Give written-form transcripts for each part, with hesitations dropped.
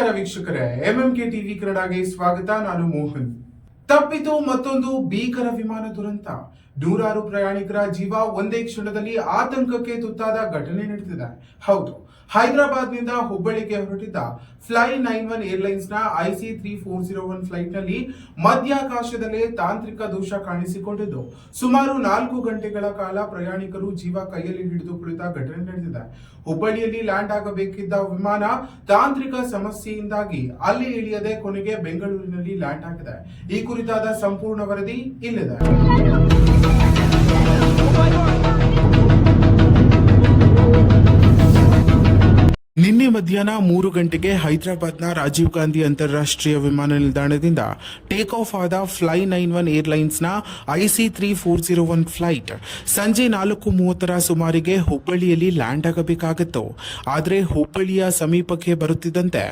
ನಮಸ್ಕಾರ ವೀಕ್ಷಕರೇ, MMK TV ಕನ್ನಡಗೆ ಸ್ವಾಗತ. ನಾನು ಮೋಹನ್. ತಪ್ಪಿತು ಮತ್ತೊಂದು ಭೀಕರ ವಿಮಾನ ದುರಂತ. ನೂರಾರು ಪ್ರಯಾಣಿಕರ ಜೀವ ಒಂದೇ ಕ್ಷಣದಲ್ಲಿ ಆತಂಕಕ್ಕೆ ತುತ್ತಾದ ಘಟನೆ ನಡೆದಿದೆ. ಹೌದು, ಹೈದರಾಬಾದ್ನಿಂದ ಹುಬ್ಬಳ್ಳಿಗೆ ಹೊರಟಿದ್ದ ಫ್ಲೈ 91 ಏರ್ಲೈನ್ಸ್ ನ IC3401 ಫ್ಲೈಟ್ ನಲ್ಲಿ ಮಧ್ಯಾಕಾಶದಲ್ಲೇ ತಾಂತ್ರಿಕ ದೋಷ ಕಾಣಿಸಿಕೊಂಡಿದ್ದು ಸುಮಾರು 4 ಗಂಟೆಗಳ ಕಾಲ ಪ್ರಯಾಣಿಕರು ಜೀವ ಕೈಯಲ್ಲಿ ಹಿಡಿದು ಕುಳಿತ ಘಟನೆ ನಡೆದಿದೆ. ಹುಬ್ಬಳ್ಳಿಯಲ್ಲಿ ಲ್ಯಾಂಡ್ ಆಗಬೇಕಿದ್ದ ವಿಮಾನ ತಾಂತ್ರಿಕ ಸಮಸ್ಯೆಯಿಂದಾಗಿ ಅಲ್ಲಿ ಇಳಿಯದೆ ಕೊನೆಗೆ ಬೆಂಗಳೂರಿನಲ್ಲಿ ಲ್ಯಾಂಡ್ ಆಗಿದೆ. ಈ ಕುರಿತಾದ ಸಂಪೂರ್ಣ ವರದಿ ಇಲ್ಲಿದೆ. ನಿನ್ನೆ ಮಧ್ಯಾಹ್ನ 3 ಗಂಟೆಗೆ ಹೈದರಾಬಾದ್ನ ರಾಜೀವ್ ಗಾಂಧಿ ಅಂತಾರಾಷ್ಟ್ರೀಯ ವಿಮಾನ ನಿಲ್ದಾಣದಿಂದ ಟೇಕ್ ಆಫ್ ಆದ ಫ್ಲೈ 91 ಏರ್ಲೈನ್ಸ್ನ IC3401 ಫ್ಲೈಟ್ ಸಂಜೆ 4:30 ಸುಮಾರಿಗೆ ಹುಬ್ಬಳ್ಳಿಯಲ್ಲಿ ಲ್ಯಾಂಡ್ ಆಗಬೇಕಾಗಿತ್ತು. ಆದರೆ ಹುಬ್ಬಳ್ಳಿಯ ಸಮೀಪಕ್ಕೆ ಬರುತ್ತಿದ್ದಂತೆ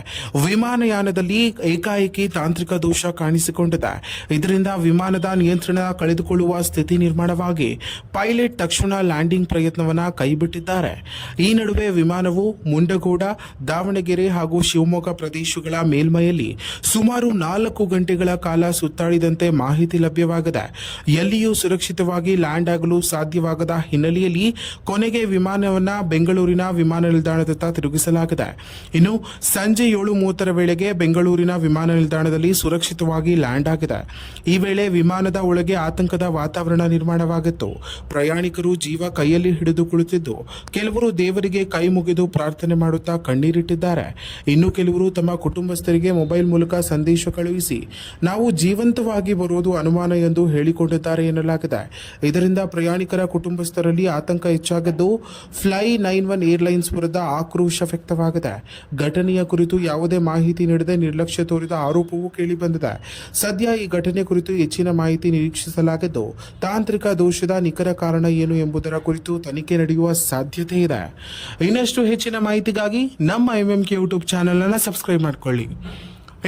ವಿಮಾನಯಾನದಲ್ಲಿ ಏಕಾಏಕಿ ತಾಂತ್ರಿಕ ದೋಷ ಕಾಣಿಸಿಕೊಂಡಿದೆ. ಇದರಿಂದ ವಿಮಾನದ ನಿಯಂತ್ರಣ ಕಳೆದುಕೊಳ್ಳುವ ಸ್ಥಿತಿ ನಿರ್ಮಾಣವಾಗಿ ಪೈಲಟ್ ತಕ್ಷಣ ಲ್ಯಾಂಡಿಂಗ್ ಪ್ರಯತ್ನವನ್ನ ಕೈಬಿಟ್ಟಿದ್ದಾರೆ. ಈ ನಡುವೆ ವಿಮಾನವು ಮುಂಡಗೋಡ, ದಾವಣಗೆರೆ ಹಾಗೂ ಶಿವಮೊಗ್ಗ ಪ್ರದೇಶಗಳ ಮೇಲ್ಮೈಯಲ್ಲಿ ಸುಮಾರು 4 ಗಂಟೆಗಳ ಕಾಲ ಸುತ್ತಾಡಿದಂತೆ ಮಾಹಿತಿ ಲಭ್ಯವಾಗಿದೆ. ಎಲ್ಲಿಯೂ ಸುರಕ್ಷಿತವಾಗಿ ಲ್ಯಾಂಡ್ ಆಗಲು ಸಾಧ್ಯವಾಗದ ಹಿನ್ನೆಲೆಯಲ್ಲಿ ಕೊನೆಗೆ ವಿಮಾನವನ್ನ ಬೆಂಗಳೂರಿನ ವಿಮಾನ ನಿಲ್ದಾಣದತ್ತ ತಿರುಗಿಸಲಾಗಿದೆ. ಇನ್ನು ಸಂಜೆ 7:30 ವೇಳೆಗೆ ಬೆಂಗಳೂರಿನ ವಿಮಾನ ನಿಲ್ದಾಣದಲ್ಲಿ ಸುರಕ್ಷಿತವಾಗಿ ಲ್ಯಾಂಡ್ ಆಗಿದೆ. ಈ ವೇಳೆ ವಿಮಾನದ ಒಳಗೆ ಆತಂಕದ ವಾತಾವರಣ ನಿರ್ಮಾಣವಾಗಿತ್ತು. ಪ್ರಯಾಣಿಕರು ಜೀವ ಕೈಯಲ್ಲಿ ಹಿಡಿದು ಕುಳಿತಿದ್ದು ಕೆಲವರು ದೇವರಿಗೆ ಕೈ ಮುಗಿದು ಪ್ರಾರ್ಥನೆ ಮಾಡುತ್ತಾ ಕಣ್ಣೀರಿಟ್ಟಿದ್ದಾರೆ. ಇನ್ನು ಕೆಲವರು ತಮ್ಮ ಕುಟುಂಬಸ್ಥರಿಗೆ ಮೊಬೈಲ್ ಮೂಲಕ ಸಂದೇಶ ಕಳುಹಿಸಿ ನಾವು ಜೀವಂತವಾಗಿ ಬರುವುದು ಅನುಮಾನ ಎಂದು ಹೇಳಿಕೊಂಡಿದ್ದಾರೆ ಎನ್ನಲಾಗಿದೆ. ಇದರಿಂದ ಪ್ರಯಾಣಿಕರ ಕುಟುಂಬಸ್ಥರಲ್ಲಿ ಆತಂಕ ಹೆಚ್ಚಾಗಿದ್ದು ಫ್ಲೈ 91 ಏರ್ಲೈನ್ಸ್ ವಿರುದ್ಧ ಆಕ್ರೋಶ ವ್ಯಕ್ತವಾಗಿದೆ. ಘಟನೆಯ ಕುರಿತು ಯಾವುದೇ ಮಾಹಿತಿ ನೀಡದೆ ನಿರ್ಲಕ್ಷ್ಯ ತೋರಿದ ಆರೋಪವೂ ಕೇಳಿಬಂದಿದೆ. ಸದ್ಯ ಈ ಘಟನೆ ಕುರಿತು ಹೆಚ್ಚಿನ ಮಾಹಿತಿ ನಿರೀಕ್ಷಿಸಲಾಗಿದ್ದು ತಾಂತ್ರಿಕ ದೋಷದ ನಿಖರ ಕಾರಣ ಏನು ಎಂಬುದರ ಕುರಿತು ತನಿಖೆ ನಡೆಯುವ ಸಾಧ್ಯತೆ ಇದೆ. ಇನ್ನಷ್ಟು ಹೆಚ್ಚಿನ ಮಾಹಿತಿಗಾಗಿ ನಮ್ಮ ಎಂಎಂಕೆ ಯೂಟ್ಯೂಬ್ ಚಾನೆಲ್ ಅನ್ನು ಸಬ್ಸ್ಕ್ರೈಬ್ ಮಾಡ್ಕೊಳ್ಳಿ.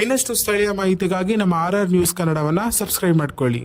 ಇನ್ನಷ್ಟು ಸ್ಥಳೀಯ ಮಾಹಿತಿಗಾಗಿ ನಮ್ಮ RR ನ್ಯೂಸ್ ಕನ್ನಡವನ್ನ ಸಬ್ಸ್ಕ್ರೈಬ್ ಮಾಡ್ಕೊಳ್ಳಿ.